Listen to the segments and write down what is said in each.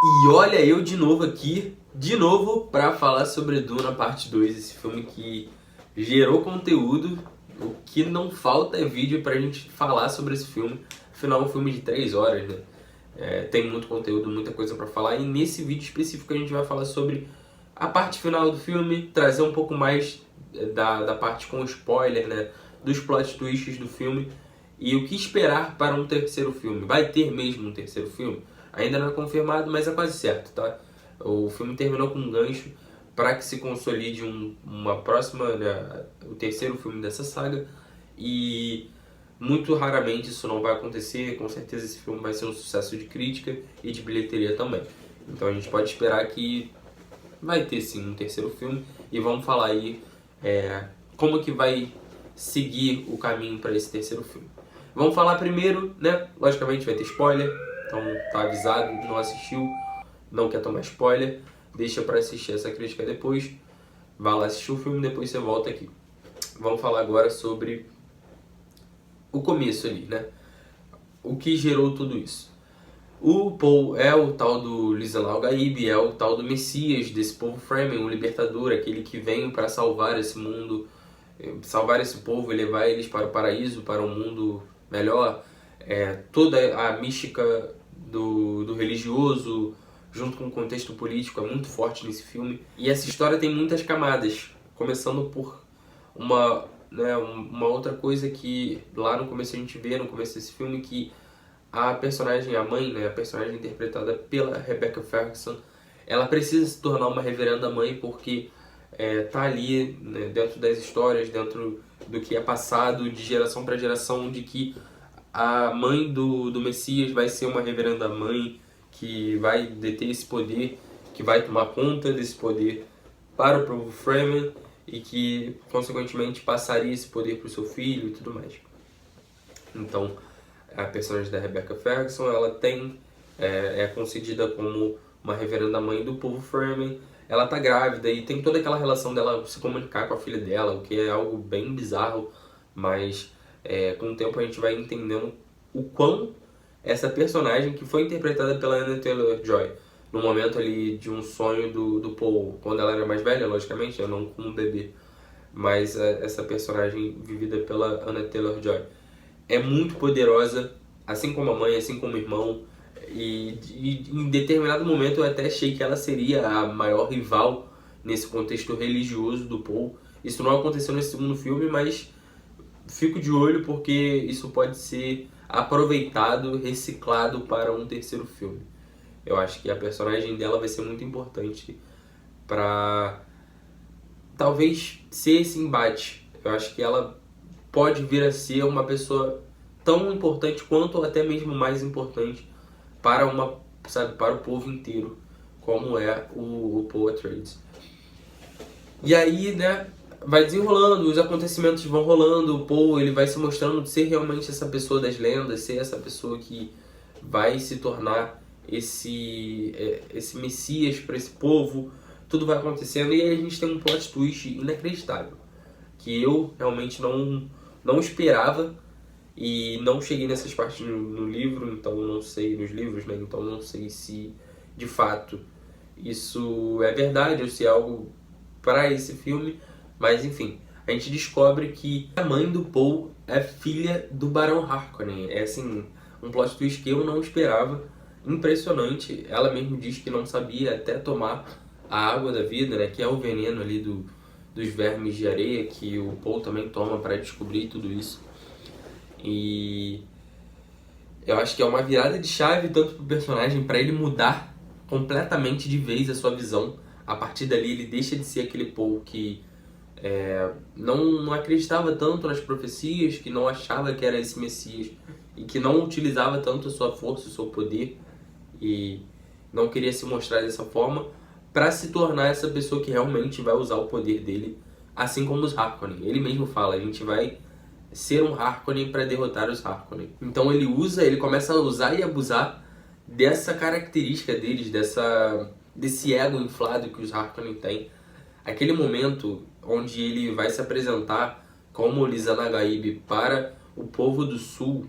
E olha eu de novo aqui, pra falar sobre Duna Parte 2, esse filme que gerou conteúdo. O que não falta é vídeo pra gente falar sobre esse filme. Afinal, é um filme de 3 horas, né? Tem muito conteúdo, muita coisa pra falar. E nesse vídeo específico a gente vai falar sobre a parte final do filme, trazer um pouco mais da parte com spoiler, né? Dos plot twists do filme. E o que esperar para um terceiro filme. Vai ter mesmo um terceiro filme? Ainda não é confirmado, mas é quase certo, tá? O filme terminou com um gancho para que se consolide uma próxima, né, o terceiro filme dessa saga. E muito raramente isso não vai acontecer. Com certeza esse filme vai ser um sucesso de crítica e de bilheteria também. Então a gente pode esperar que vai ter sim um terceiro filme. E vamos falar aí como que vai seguir o caminho para esse terceiro filme. Vamos falar primeiro, né? Logicamente vai ter spoiler, então tá avisado, não assistiu, não quer tomar spoiler, deixa pra assistir essa crítica depois, vai lá assistir o filme, depois você volta aqui. Vamos falar agora sobre o começo ali, né? O que gerou tudo isso. O Paul é o tal do Lisan al-Gaib, é o tal do Messias desse povo Fremen, o libertador, aquele que vem para salvar esse mundo, salvar esse povo e levar eles para o paraíso, para um mundo melhor. Toda a mística do religioso, junto com o contexto político, é muito forte nesse filme. E essa história tem muitas camadas, começando por uma outra coisa que lá no começo a gente vê, no começo desse filme, que a personagem, a mãe, né, a personagem interpretada pela Rebecca Ferguson, ela precisa se tornar uma reverenda mãe porque tá ali, né, dentro das histórias, dentro do que é passado de geração para geração, de que a mãe do Messias vai ser uma reverenda mãe que vai deter esse poder, que vai tomar conta desse poder para o povo Fremen e que, consequentemente, passaria esse poder para o seu filho e tudo mais. Então, a personagem da Rebecca Ferguson, ela é concedida como uma reverenda mãe do povo Fremen. Ela tá grávida e tem toda aquela relação dela se comunicar com a filha dela, o que é algo bem bizarro, mas com o tempo a gente vai entendendo o quão essa personagem, que foi interpretada pela Anya Taylor-Joy, no momento ali de um sonho do Paul, quando ela era mais velha, logicamente, não como um bebê, mas essa personagem vivida pela Anya Taylor-Joy é muito poderosa, assim como a mãe, assim como o irmão, e em determinado momento eu até achei que ela seria a maior rival nesse contexto religioso do Paul. Isso não aconteceu nesse segundo filme, mas fico de olho porque isso pode ser aproveitado, reciclado para um terceiro filme. Eu acho que a personagem dela vai ser muito importante para talvez ser esse embate. Eu acho que ela pode vir a ser uma pessoa tão importante quanto ou até mesmo mais importante para para o povo inteiro, como é o Paul Atreides. E aí, né, vai desenrolando, os acontecimentos vão rolando, o Paul ele vai se mostrando ser realmente essa pessoa das lendas, ser essa pessoa que vai se tornar esse Messias para esse povo. Tudo vai acontecendo e aí a gente tem um plot twist inacreditável, que eu realmente não esperava e não cheguei nessas partes no livro, então não sei, nos livros, né? Então não sei se de fato isso é verdade ou se é algo para esse filme, mas enfim, a gente descobre que a mãe do Paul é filha do Barão Harkonnen. É assim, um plot twist que eu não esperava, impressionante. Ela mesmo diz que não sabia até tomar a água da vida, né, que é o veneno ali dos vermes de areia, que o Paul também toma para descobrir tudo isso. E eu acho que é uma virada de chave tanto pro personagem, para ele mudar completamente de vez a sua visão. A partir dali ele deixa de ser aquele Paul que não acreditava tanto nas profecias, que não achava que era esse Messias e que não utilizava tanto a sua força, o seu poder e não queria se mostrar dessa forma, para se tornar essa pessoa que realmente vai usar o poder dele, assim como os Harkonnen. Ele mesmo fala, a gente vai ser um Harkonnen para derrotar os Harkonnen. Então ele começa a usar e abusar dessa característica deles, desse ego inflado que os Harkonnen têm. Aquele momento onde ele vai se apresentar como Lisan al-Gaib para o povo do sul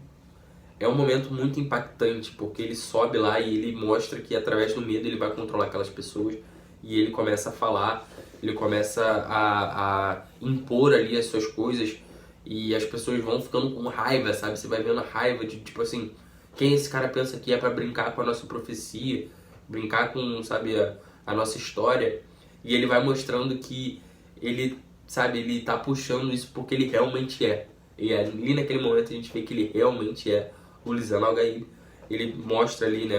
É um momento muito impactante, porque ele sobe lá e ele mostra que através do medo ele vai controlar aquelas pessoas, e ele começa a falar, ele começa a impor ali as suas coisas, e as pessoas vão ficando com raiva, sabe? Você vai vendo a raiva de, tipo assim, quem esse cara pensa que é pra brincar com a nossa profecia, brincar com, sabe, a nossa história. E ele vai mostrando que ele, sabe, ele tá puxando isso porque ele realmente é. E ali naquele momento a gente vê que ele realmente é o Lisan Al-Gaib. Ele mostra ali, né,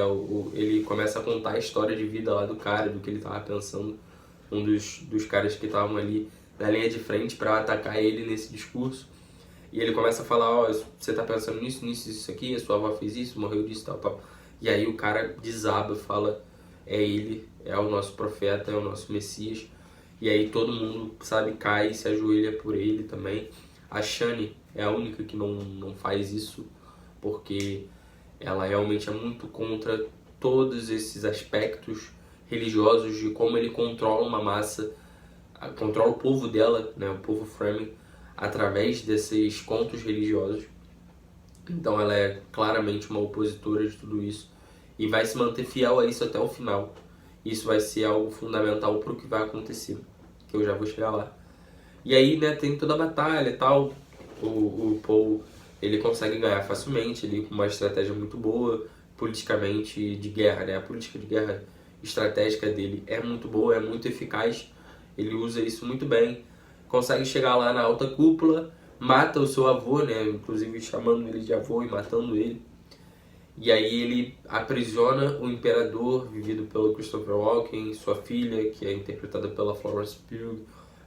ele começa a contar a história de vida lá do cara, do que ele tava pensando. Um dos caras que estavam ali na linha de frente para atacar ele nesse discurso. E ele começa a falar, ó, você tá pensando nisso, nisso, isso aqui, a sua avó fez isso, morreu disso, tal, tal. E aí o cara desaba, fala, é ele, é o nosso profeta, é o nosso Messias. E aí todo mundo, sabe, cai e se ajoelha por ele também. A Shani é a única que não faz isso, porque ela realmente é muito contra todos esses aspectos religiosos de como ele controla uma massa, controla o povo dela, né, o povo Fremen, através desses contos religiosos. Então ela é claramente uma opositora de tudo isso e vai se manter fiel a isso até o final. Isso vai ser algo fundamental para o que vai acontecer, que eu já vou chegar lá. E aí, né, tem toda a batalha e tal. O Paul, ele consegue ganhar facilmente, ele com uma estratégia muito boa, politicamente de guerra, né? A política de guerra estratégica dele é muito boa, é muito eficaz. Ele usa isso muito bem. Consegue chegar lá na alta cúpula, mata o seu avô, né? Inclusive chamando ele de avô e matando ele. E aí ele aprisiona o imperador, vivido pelo Christopher Walken, sua filha, que é interpretada pela Florence Pugh,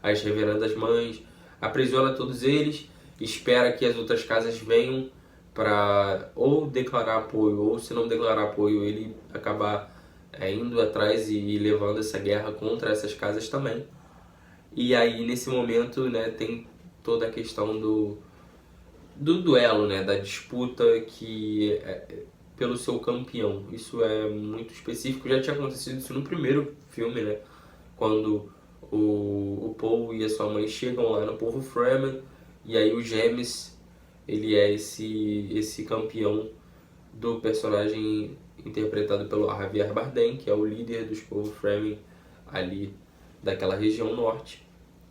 as reverendas mães, aprisiona todos eles, espera que as outras casas venham para ou declarar apoio, ou se não declarar apoio, ele acabar indo atrás e levando essa guerra contra essas casas também. E aí nesse momento, né, tem toda a questão do duelo, né, da disputa que pelo seu campeão. Isso é muito específico, já tinha acontecido isso no primeiro filme, né, quando o Paul e a sua mãe chegam lá no povo Fremen, e aí o James, ele é esse campeão do personagem interpretado pelo Javier Bardem, que é o líder dos povos Fremen ali daquela região norte,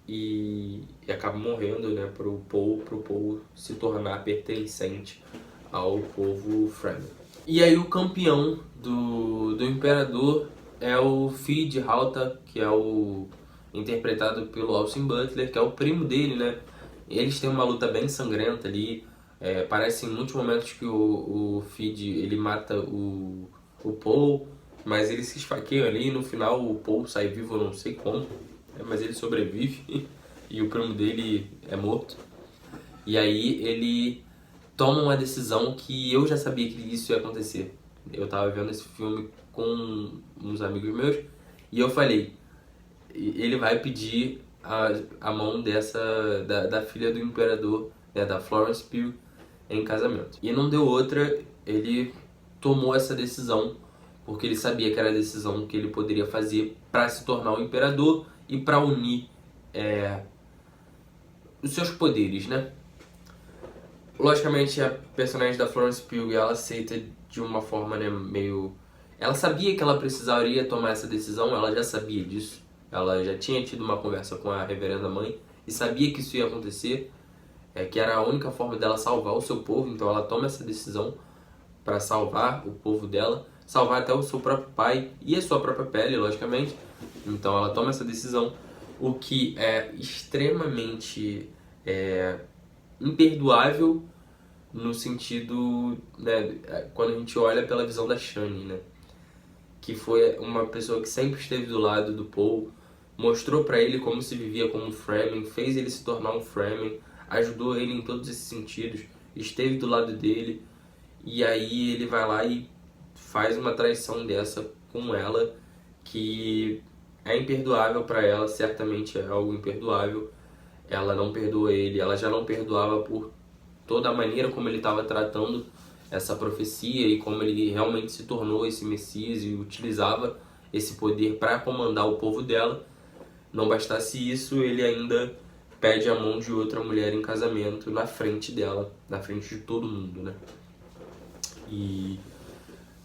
e acaba morrendo, né, pro Paul se tornar pertencente ao povo Fremen. E aí o campeão do Imperador é o Feyd Rautha, que é o interpretado pelo Austin Butler, que é o primo dele, né? Eles têm uma luta bem sangrenta ali. Parece em muitos momentos que o Feyd, ele mata o Paul, mas eles se esfaqueiam ali e no final o Paul sai vivo, eu não sei como, mas ele sobrevive e o primo dele é morto. E aí ele toma uma decisão que eu já sabia que isso ia acontecer. Eu tava vendo esse filme com uns amigos meus e eu falei, ele vai pedir a mão da filha do imperador, né, da Florence Pugh, em casamento. E não deu outra, ele tomou essa decisão porque ele sabia que era a decisão que ele poderia fazer para se tornar o imperador e para unir os seus poderes, né? Logicamente, a personagem da Florence Pugh, ela aceita de uma forma, né, meio... Ela sabia que ela precisaria tomar essa decisão, ela já sabia disso. Ela já tinha tido uma conversa com a reverenda mãe e sabia que isso ia acontecer, que era a única forma dela salvar o seu povo, então ela toma essa decisão para salvar o povo dela, salvar até o seu próprio pai e a sua própria pele, logicamente. Então ela toma essa decisão, o que é extremamente imperdoável no sentido, né, quando a gente olha pela visão da Shani, né, que foi uma pessoa que sempre esteve do lado do Paul, mostrou pra ele como se vivia como um Fremen, fez ele se tornar um Fremen, ajudou ele em todos esses sentidos, esteve do lado dele, e aí ele vai lá e faz uma traição dessa com ela, que é imperdoável pra ela, certamente é algo imperdoável. Ela não perdoa ele, ela já não perdoava por toda a maneira como ele estava tratando essa profecia e como ele realmente se tornou esse Messias e utilizava esse poder para comandar o povo dela. Não bastasse isso, ele ainda pede a mão de outra mulher em casamento na frente dela, na frente de todo mundo, né? E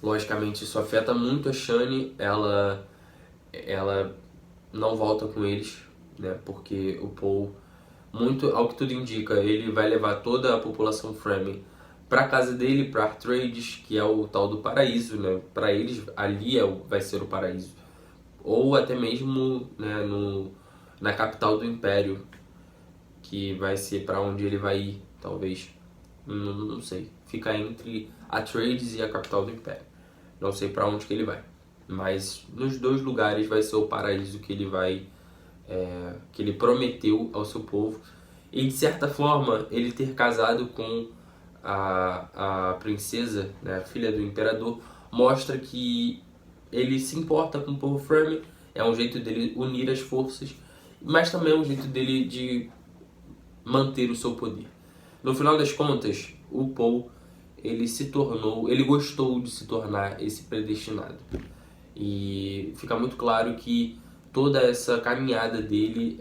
logicamente isso afeta muito a Shani. Ela não volta com eles, né? Porque o Paul, muito ao que tudo indica, ele vai levar toda a população Fremen para casa dele, para Atreides, que é o tal do paraíso, né? Para eles ali vai ser o paraíso, ou até mesmo, né, na capital do Império, que vai ser para onde ele vai ir, talvez. Não sei. Fica entre Atreides e a capital do Império. Não sei para onde que ele vai. Mas nos dois lugares vai ser o paraíso que ele vai, que ele prometeu ao seu povo. E de certa forma, ele ter casado com a princesa, né, a filha do imperador, mostra que ele se importa com o povo Fremen. É um jeito dele unir as forças, mas também é um jeito dele de manter o seu poder. No final das contas, o Paul, ele gostou de se tornar esse predestinado. E fica muito claro que toda essa caminhada dele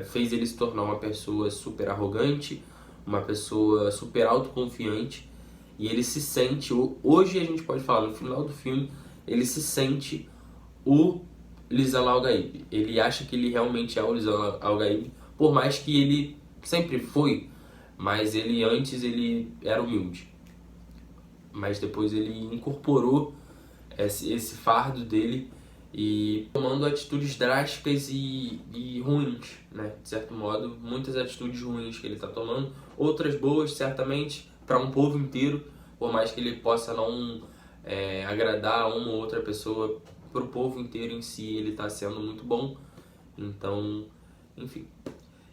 fez ele se tornar uma pessoa super arrogante, uma pessoa super autoconfiante, e ele se sente, hoje a gente pode falar, no final do filme, ele se sente o Lisan al-Gaib. Ele acha que ele realmente é o Lisan al-Gaib, por mais que ele sempre foi, mas antes ele era humilde. Mas depois ele incorporou esse fardo dele e tomando atitudes drásticas e ruins, né? De certo modo, muitas atitudes ruins que ele está tomando, outras boas, certamente, para um povo inteiro, por mais que ele possa não agradar uma ou outra pessoa, para o povo inteiro em si ele está sendo muito bom. Então, enfim.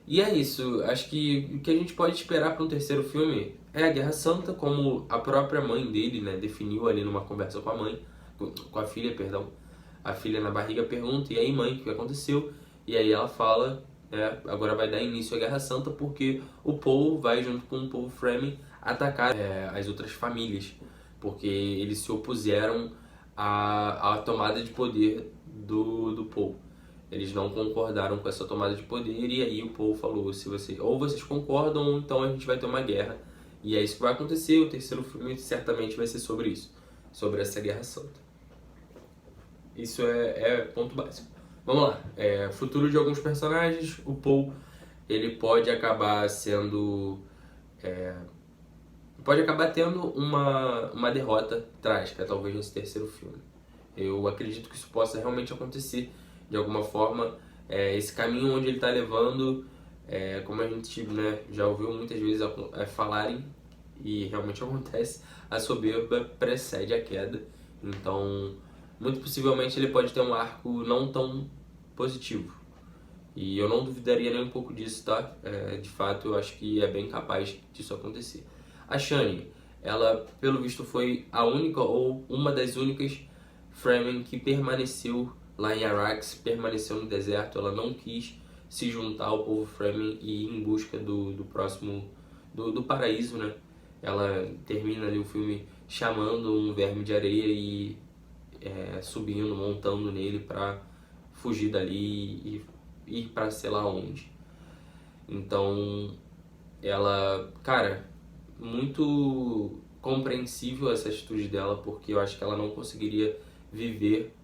E é isso, acho que o que a gente pode esperar para um terceiro filme é a Guerra Santa, como a própria mãe dele, né, definiu ali numa conversa com a filha, perdão. A filha na barriga pergunta: e aí, mãe, o que aconteceu? E aí ela fala, agora vai dar início à Guerra Santa porque o Paul vai, junto com o povo Fremen, atacar as outras famílias, porque eles se opuseram à tomada de poder do Paul. Eles não concordaram com essa tomada de poder, e aí o Paul falou: ou vocês concordam, ou então a gente vai ter uma guerra. E é isso que vai acontecer. O terceiro filme certamente vai ser sobre isso, sobre essa Guerra Santa. Isso é ponto básico. Vamos lá. Futuro de alguns personagens. O Paul, ele pode acabar sendo... pode acabar tendo uma derrota trágica, talvez, nesse terceiro filme. Eu acredito que isso possa realmente acontecer de alguma forma. Esse caminho onde ele está levando, como a gente, né, já ouviu muitas vezes falarem, e realmente acontece, a soberba precede a queda. Então, muito possivelmente ele pode ter um arco não tão positivo. E eu não duvidaria nem um pouco disso, tá? De fato, eu acho que é bem capaz disso acontecer. A Shani, ela, pelo visto, foi a única ou uma das únicas Fremen que permaneceu lá em Arrakis, permaneceu no deserto. Ela não quis se juntar ao povo Fremen e ir em busca do próximo, do paraíso, né? Ela termina ali o filme chamando um verme de areia e subindo, montando nele pra fugir dali e ir pra sei lá onde. Então, ela, cara, muito compreensível essa atitude dela, porque eu acho que ela não conseguiria viver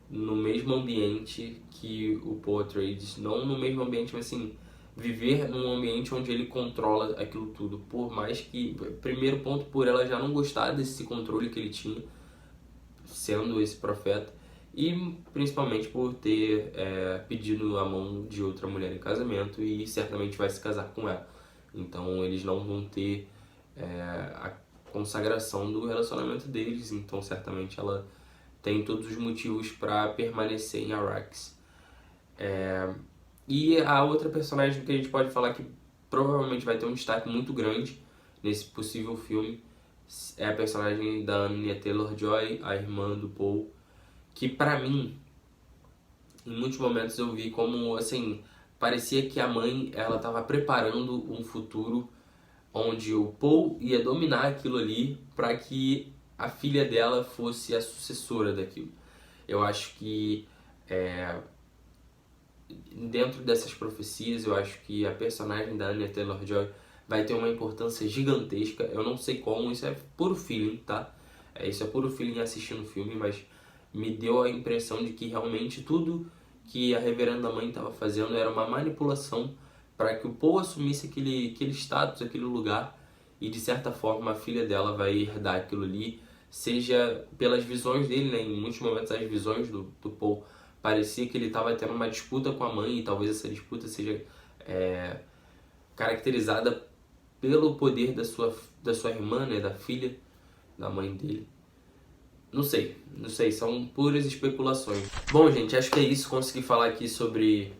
no mesmo ambiente que o Paul Atreides, não no mesmo ambiente, mas assim, viver num ambiente onde ele controla aquilo tudo, por mais que, primeiro ponto, por ela já não gostar desse controle que ele tinha, sendo esse profeta, e principalmente por ter pedido a mão de outra mulher em casamento e certamente vai se casar com ela. Então eles não vão ter a consagração do relacionamento deles, então certamente ela tem todos os motivos para permanecer em Arrakis. E a outra personagem que a gente pode falar que provavelmente vai ter um destaque muito grande nesse possível filme é a personagem da Anya Taylor-Joy, a irmã do Paul, que pra mim, em muitos momentos eu vi como, assim, parecia que a mãe, ela estava preparando um futuro onde o Paul ia dominar aquilo ali para que a filha dela fosse a sucessora daquilo. Eu acho que dentro dessas profecias, eu acho que a personagem da Anya Taylor-Joy vai ter uma importância gigantesca. Eu não sei como, isso é puro feeling, tá? Isso é puro feeling assistindo o filme, mas me deu a impressão de que realmente tudo que a reverenda mãe estava fazendo era uma manipulação para que o Paul assumisse aquele status, aquele lugar, e de certa forma a filha dela vai herdar aquilo ali, seja pelas visões dele, né? Em muitos momentos as visões do Paul parecia que ele estava tendo uma disputa com a mãe, e talvez essa disputa seja caracterizada pelo poder da sua irmã, né? Da filha da mãe dele. Não sei, são puras especulações. Bom, gente, acho que é isso. Consegui falar aqui sobre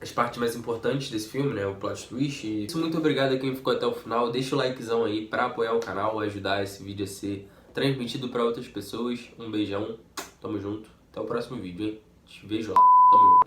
as partes mais importantes desse filme, né? O plot twist. Muito obrigado a quem ficou até o final. Deixa o likezão aí pra apoiar o canal, ajudar esse vídeo a ser transmitido pra outras pessoas. Um beijão, tamo junto. Até o próximo vídeo, hein? Te vejo lá. Tamo junto.